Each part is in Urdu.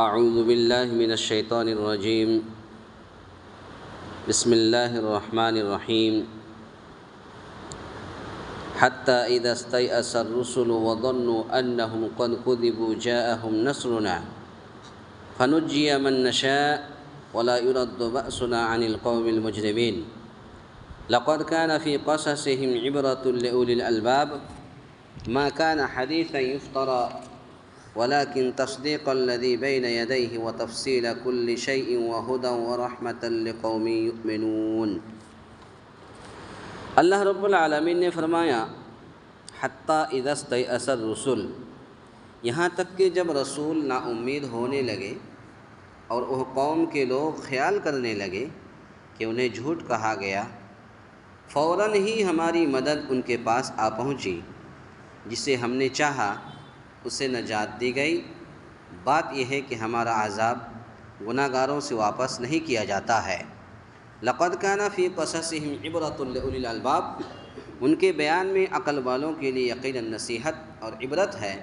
اعوذ باللہ من الشیطان الرجیم بسم اللہ الرحمن الرحیم حتی اذا استیأس الرسل وظنوا انہم قد کذبوا جاءہم نصرنا فنجی من نشاء ولا يرد بأسنا عن القوم المجرمین لقد كان في قصصهم عبرة لأولي الألباب ما كان حديثا يفترى ولكن تصديق الذي بين يديه وتفصيل كل شيء وهدى ورحمة لقوم يؤمنون۔ اللہ رب العالمین نے فرمایا حتیٰ اذا استیأس الرسل، یہاں تک کہ جب رسول نا امید ہونے لگے اور وہ قوم کے لوگ خیال کرنے لگے کہ انہیں جھوٹ کہا گیا، فوراً ہی ہماری مدد ان کے پاس آ پہنچی، جسے ہم نے چاہا اسے نجات دی گئی۔ بات یہ ہے کہ ہمارا عذاب گناہ گاروں سے واپس نہیں کیا جاتا ہے۔ لقد کان فی قصصہم عبرۃ لأولی الالباب، ان کے بیان میں عقل والوں کے لیے یقیناً نصیحت اور عبرت ہے۔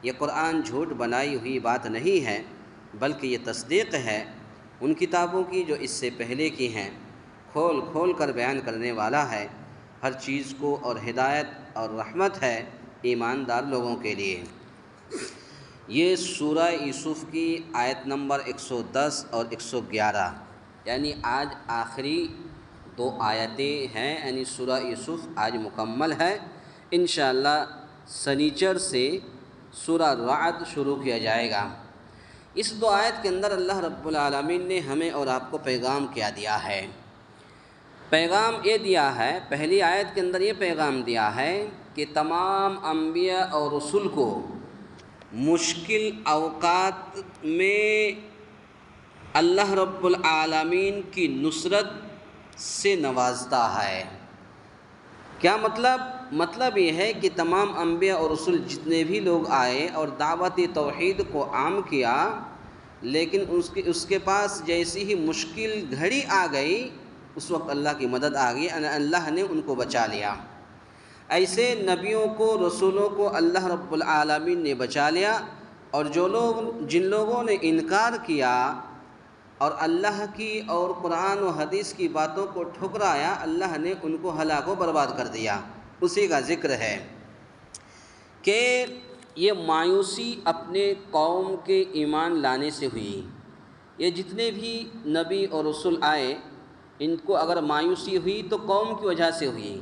یہ قرآن جھوٹ بنائی ہوئی بات نہیں ہے، بلکہ یہ تصدیق ہے ان کتابوں کی جو اس سے پہلے کی ہیں، کھول کھول کر بیان کرنے والا ہے ہر چیز کو، اور ہدایت اور رحمت ہے ایماندار لوگوں کے لیے۔ یہ سورہ یوسف کی آیت نمبر 110 اور 111، یعنی آج آخری 2 آیتیں ہیں، یعنی سورہ یوسف آج مکمل ہے۔ انشاءاللہ سنیچر سے سورہ رعد شروع کیا جائے گا۔ اس 2 آیت کے اندر اللہ رب العالمین نے ہمیں اور آپ کو پیغام کیا دیا ہے۔ پیغام یہ دیا ہے، پہلی آیت کے اندر یہ پیغام دیا ہے کہ تمام انبیاء اور رسل کو مشکل اوقات میں اللہ رب العالمین کی نصرت سے نوازتا ہے۔ کیا مطلب؟ مطلب یہ ہے کہ تمام انبیاء اور رسل جتنے بھی لوگ آئے اور دعوت توحید کو عام کیا، لیکن اس کے پاس جیسی ہی مشکل گھڑی آ گئی، اس وقت اللہ کی مدد آ گئی، اللہ نے ان کو بچا لیا۔ ایسے نبیوں کو، رسولوں کو اللہ رب العالمین نے بچا لیا، اور جن لوگوں نے انکار کیا اور اللہ کی اور قرآن و حدیث کی باتوں کو ٹھکرایا، اللہ نے ان کو ہلاک و برباد کر دیا۔ اسی کا ذکر ہے کہ یہ مایوسی اپنے قوم کے ایمان لانے سے ہوئی۔ یہ جتنے بھی نبی اور رسول آئے، ان کو اگر مایوسی ہوئی تو قوم کی وجہ سے ہوئی،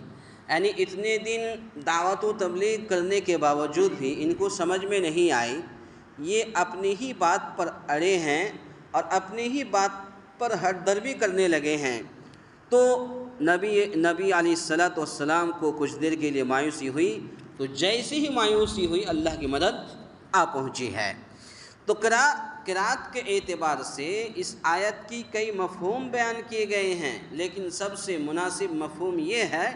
یعنی اتنے دن دعوت و تبلیغ کرنے کے باوجود بھی ان کو سمجھ میں نہیں آئی، یہ اپنی ہی بات پر اڑے ہیں اور اپنی ہی بات پر ہٹ درمی کرنے لگے ہیں، تو نبی علیہ السلام کو کچھ دیر کے لیے مایوسی ہوئی، تو جیسی ہی مایوسی ہوئی اللہ کی مدد آ پہنچی ہے۔ تو قرات کے اعتبار سے اس آیت کی کئی مفہوم بیان کیے گئے ہیں، لیکن سب سے مناسب مفہوم یہ ہے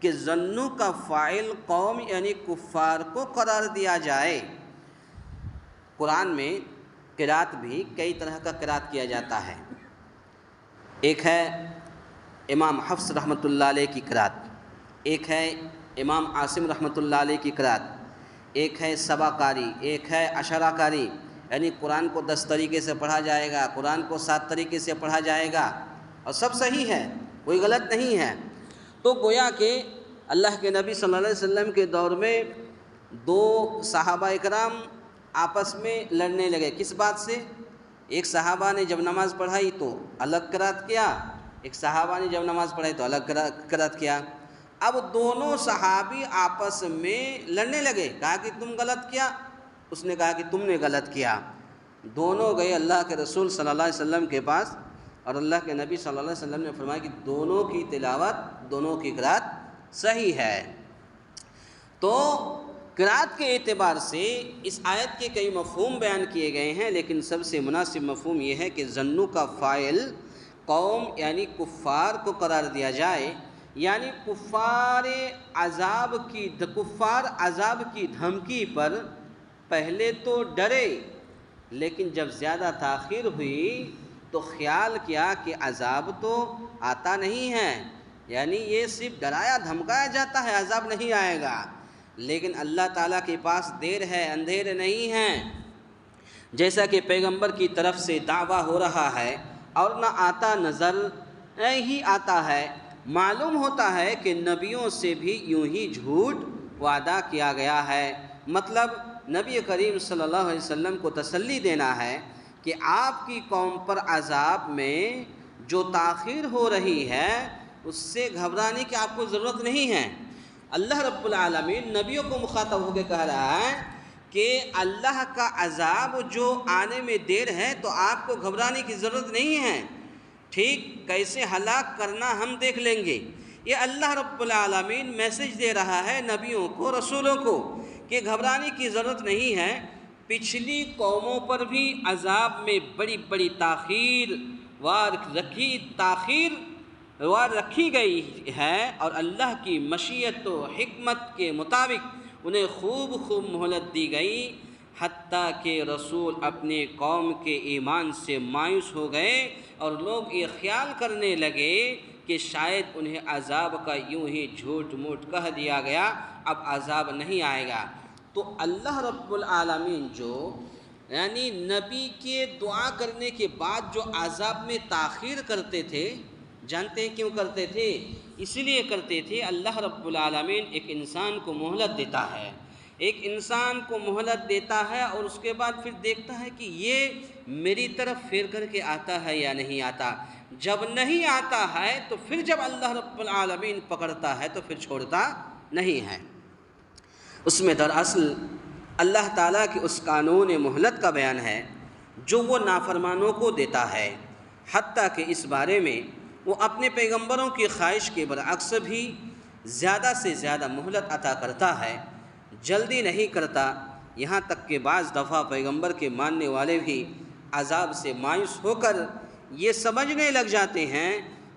کہ ظنوا کا فاعل قوم یعنی کفار کو قرار دیا جائے۔ قرآن میں قرات بھی کئی طرح کا قرات کیا جاتا ہے۔ ایک ہے امام حفص رحمۃ اللہ علیہ کی قرات، ایک ہے امام عاصم رحمۃ اللہ علیہ کی قرات، ایک ہے سبا قاری، ایک ہے عشرہ قاری، یعنی قرآن کو 10 طریقے سے پڑھا جائے گا، قرآن کو 7 طریقے سے پڑھا جائے گا، اور سب صحیح ہے، کوئی غلط نہیں ہے۔ تو گویا کہ اللہ کے نبی صلی اللہ علیہ وسلم کے دور میں 2 صحابہ اکرام آپس میں لڑنے لگے۔ کس بات سے؟ ایک صحابہ نے جب نماز پڑھائی تو الگ قرات کیا، ایک صحابہ نے جب نماز پڑھائی تو الگ قرات کیا۔ اب دونوں صحابی آپس میں لڑنے لگے، کہا کہ تم غلط کیا، اس نے کہا کہ تم نے غلط کیا۔ دونوں گئے اللہ کے رسول صلی اللہ علیہ وسلم کے پاس، اور اللہ کے نبی صلی اللہ علیہ وسلم نے فرمایا کہ دونوں کی تلاوت، دونوں کی قرات صحیح ہے۔ تو قرات کے اعتبار سے اس آیت کے کئی مفہوم بیان کیے گئے ہیں، لیکن سب سے مناسب مفہوم یہ ہے کہ ظنوا کا فاعل قوم یعنی کفار کو قرار دیا جائے، یعنی کفار عذاب کی دھمکی پر پہلے تو ڈرے، لیکن جب زیادہ تاخیر ہوئی تو خیال کیا کہ عذاب تو آتا نہیں ہے، یعنی یہ صرف ڈرایا دھمکایا جاتا ہے، عذاب نہیں آئے گا، لیکن اللہ تعالیٰ کے پاس دیر ہے، اندھیر نہیں ہے۔ جیسا کہ پیغمبر کی طرف سے دعویٰ ہو رہا ہے اور نہ آتا نظر ہی آتا ہے، معلوم ہوتا ہے کہ نبیوں سے بھی یوں ہی جھوٹ وعدہ کیا گیا ہے۔ مطلب نبی کریم صلی اللہ علیہ وسلم کو تسلی دینا ہے کہ آپ کی قوم پر عذاب میں جو تاخیر ہو رہی ہے اس سے گھبرانے کی آپ کو ضرورت نہیں ہے۔ اللہ رب العالمین نبیوں کو مخاطب ہو کے کہہ رہا ہے کہ اللہ کا عذاب جو آنے میں دیر ہے تو آپ کو گھبرانے کی ضرورت نہیں ہے، ٹھیک کیسے ہلاک کرنا ہم دیکھ لیں گے۔ یہ اللہ رب العالمین میسج دے رہا ہے نبیوں کو، رسولوں کو، کہ گھبرانے کی ضرورت نہیں ہے۔ پچھلی قوموں پر بھی عذاب میں بڑی بڑی تاخیر رکھی گئی ہے، اور اللہ کی مشیت و حکمت کے مطابق انہیں خوب خوب مہلت دی گئی، حتیٰ کہ رسول اپنے قوم کے ایمان سے مایوس ہو گئے اور لوگ یہ خیال کرنے لگے کہ شاید انہیں عذاب کا یوں ہی جھوٹ موٹ کہہ دیا گیا، اب عذاب نہیں آئے گا۔ تو اللہ رب العالمین جو یعنی نبی کے دعا کرنے کے بعد جو عذاب میں تاخیر کرتے تھے، جانتے ہیں کیوں کرتے تھے؟ اس لیے کرتے تھے اللہ رب العالمین ایک انسان کو مہلت دیتا ہے، ایک انسان کو مہلت دیتا ہے اور اس کے بعد پھر دیکھتا ہے کہ یہ میری طرف پھیر کر کے آتا ہے یا نہیں آتا۔ جب نہیں آتا ہے تو پھر جب اللہ رب العالمین پکڑتا ہے تو پھر چھوڑتا نہیں ہے۔ اس میں دراصل اللہ تعالیٰ کے اس قانون مہلت کا بیان ہے جو وہ نافرمانوں کو دیتا ہے، حتیٰ کہ اس بارے میں وہ اپنے پیغمبروں کی خواہش کے برعکس بھی زیادہ سے زیادہ مہلت عطا کرتا ہے، جلدی نہیں کرتا، یہاں تک کہ بعض دفعہ پیغمبر کے ماننے والے بھی عذاب سے مایوس ہو کر یہ سمجھنے لگ جاتے ہیں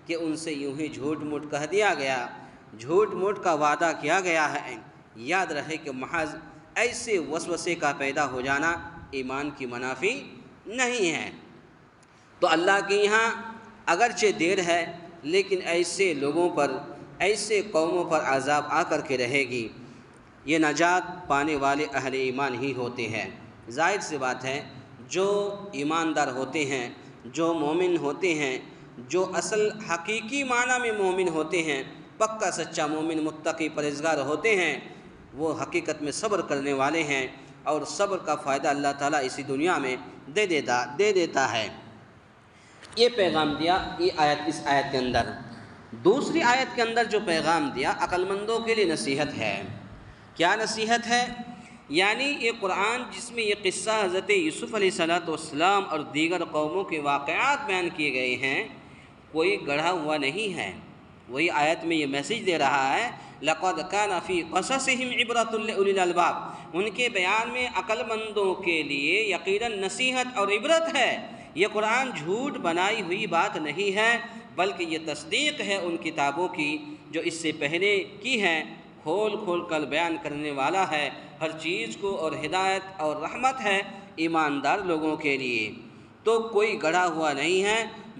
کہ ان سے یوں ہی جھوٹ موٹ کہہ دیا گیا، جھوٹ موٹ کا وعدہ کیا گیا ہے۔ یاد رہے کہ محض ایسے وسوسے کا پیدا ہو جانا ایمان کی منافی نہیں ہے۔ تو اللہ کے یہاں اگرچہ دیر ہے لیکن ایسے لوگوں پر، ایسے قوموں پر عذاب آ کر کے رہے گی۔ یہ نجات پانے والے اہل ایمان ہی ہوتے ہیں۔ ظاہر سی بات ہے جو ایماندار ہوتے ہیں، جو مومن ہوتے ہیں، جو اصل حقیقی معنی میں مومن ہوتے ہیں، پکا سچا مومن متقی پرہیزگار ہوتے ہیں، وہ حقیقت میں صبر کرنے والے ہیں، اور صبر کا فائدہ اللہ تعالیٰ اسی دنیا میں دے دیتا ہے۔ یہ پیغام دیا اس آیت کے اندر۔ دوسری آیت کے اندر جو پیغام دیا عقل مندوں کے لیے نصیحت ہے۔ کیا نصیحت ہے؟ یعنی یہ قرآن جس میں یہ قصہ حضرت یوسف علیہ السلام اور دیگر قوموں کے واقعات بیان کیے گئے ہیں، کوئی گڑھا ہوا نہیں ہے۔ وہی آیت میں یہ میسج دے رہا ہے لَقَدْ كَانَ فِي قَصَصِهِمْ عِبْرَةٌ لِأُولِي الْأَلْبَابِ، ان کے بیان میں عقل مندوں کے لیے یقیناً نصیحت اور عبرت ہے۔ یہ قرآن جھوٹ بنائی ہوئی بات نہیں ہے، بلکہ یہ تصدیق ہے ان کتابوں کی جو اس سے پہلے کی ہیں، کھول کھول کر بیان کرنے والا ہے ہر چیز کو، اور ہدایت اور رحمت ہے ایماندار لوگوں کے لیے۔ تو کوئی گڑھا ہوا نہیں ہے،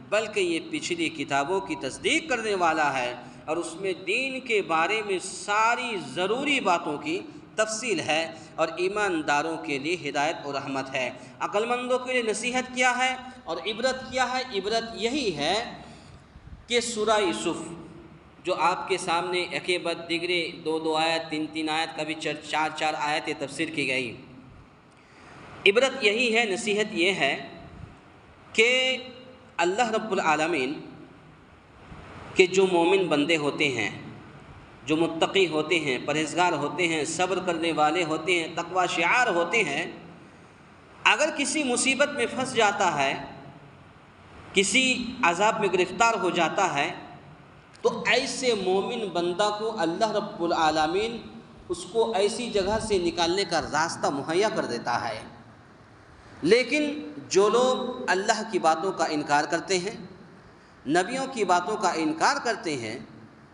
بلکہ یہ پچھلی کتابوں کی تصدیق کرنے والا ہے، اور اس میں دین کے بارے میں ساری ضروری باتوں کی تفصیل ہے، اور ایمانداروں کے لیے ہدایت اور رحمت ہے۔ عقل مندوں کے لیے نصیحت کیا ہے اور عبرت کیا ہے؟ عبرت یہی ہے کہ سورہ یوسف جو آپ کے سامنے ایک بعد دیگرے 2 آیت 3 آیت کبھی 4 آیت تفسیر کی گئی، عبرت یہی ہے، نصیحت یہ ہے کہ اللہ رب العالمین کے جو مومن بندے ہوتے ہیں، جو متقی ہوتے ہیں، پرہیزگار ہوتے ہیں، صبر کرنے والے ہوتے ہیں، تقوی شعار ہوتے ہیں، اگر کسی مصیبت میں پھنس جاتا ہے، کسی عذاب میں گرفتار ہو جاتا ہے، تو ایسے مومن بندہ کو اللہ رب العالمین اس کو ایسی جگہ سے نکالنے کا راستہ مہیا کر دیتا ہے۔ لیکن جو لوگ اللہ کی باتوں کا انکار کرتے ہیں، نبیوں کی باتوں کا انکار کرتے ہیں،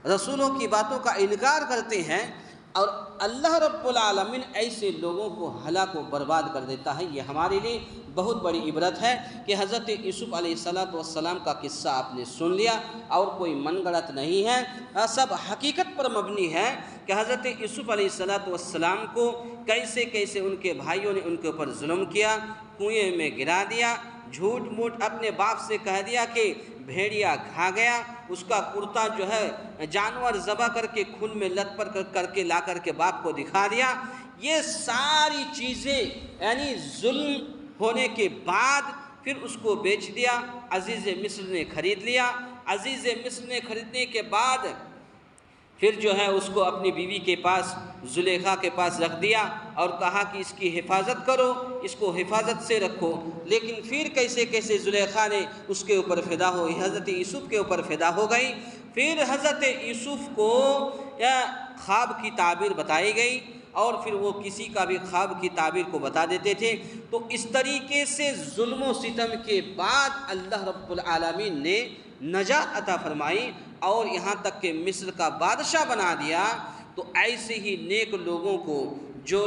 رسولوں کی باتوں کا انکار کرتے ہیں، اور اللہ رب العالمین ایسے لوگوں کو ہلاک و برباد کر دیتا ہے۔ یہ ہمارے لیے بہت بڑی عبرت ہے کہ حضرت یوسف علیہ السلام کا قصہ آپ نے سن لیا، اور کوئی من گڑت نہیں ہے، سب حقیقت پر مبنی ہے کہ حضرت یوسف علیہ السلام کو کیسے کیسے ان کے بھائیوں نے ان کے اوپر ظلم کیا، کنویں میں گرا دیا، جھوٹ موٹ اپنے باپ سے کہہ دیا کہ بھیڑیا کھا گیا، اس کا کرتا جو ہے جانور ذبح کر کے خون میں لت پر کر کے لا کر کے باپ کو دکھا دیا۔ یہ ساری چیزیں یعنی ظلم ہونے کے بعد پھر اس کو بیچ دیا، عزیز مصر نے خرید لیا۔ عزیز مصر نے خریدنے کے بعد پھر جو ہے اس کو اپنی بیوی کے پاس، زلیخا کے پاس رکھ دیا اور کہا کہ اس کی حفاظت کرو، اس کو حفاظت سے رکھو۔ لیکن پھر کیسے کیسے زلیخا نے اس کے اوپر فدا ہوئی، حضرت یوسف کے اوپر فدا ہو گئی۔ پھر حضرت یوسف کو خواب کی تعبیر بتائی گئی، اور پھر وہ کسی کا بھی خواب کی تعبیر کو بتا دیتے تھے۔ تو اس طریقے سے ظلم و ستم کے بعد اللہ رب العالمین نے نجات عطا فرمائی اور یہاں تک کہ مصر کا بادشاہ بنا دیا۔ تو ایسے ہی نیک لوگوں کو جو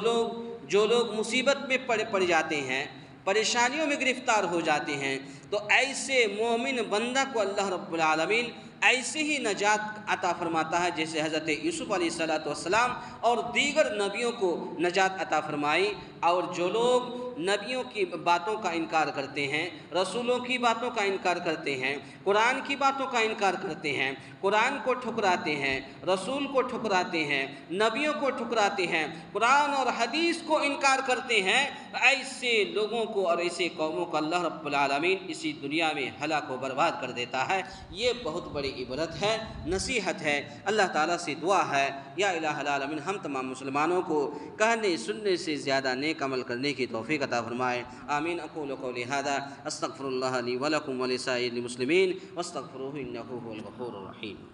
لوگ مصیبت میں پڑ جاتے ہیں، پریشانیوں میں گرفتار ہو جاتے ہیں، تو ایسے مومن بندہ کو اللہ رب العالمین ایسے ہی نجات عطا فرماتا ہے جیسے حضرت یوسف علیہ السلام اور دیگر نبیوں کو نجات عطا فرمائی۔ اور جو لوگ نبیوں کی باتوں کا انکار کرتے ہیں، رسولوں کی باتوں کا انکار کرتے ہیں، قرآن کی باتوں کا انکار کرتے ہیں، قرآن کو ٹھکراتے ہیں، رسول کو ٹھکراتے ہیں، نبیوں کو ٹھکراتے ہیں، قرآن اور حدیث کو انکار کرتے ہیں، ایسے لوگوں کو اور ایسے قوموں کو اللہ رب العالمین اسی دنیا میں ہلاک و برباد کر دیتا ہے۔ یہ بہت بڑی عبرت ہے، نصیحت ہے۔ اللہ تعالیٰ سے دعا ہے یا الہ العالمین ہم تمام مسلمانوں کو کہنے سننے سے زیادہ نیک عمل کرنے کی توفیق عطا فرمائے۔ آمین۔ اقول قولی ھذا استغفر اللہ لی ولکم ولسائر المسلمین واستغفروہ انہ ھو الغفور الرحیم۔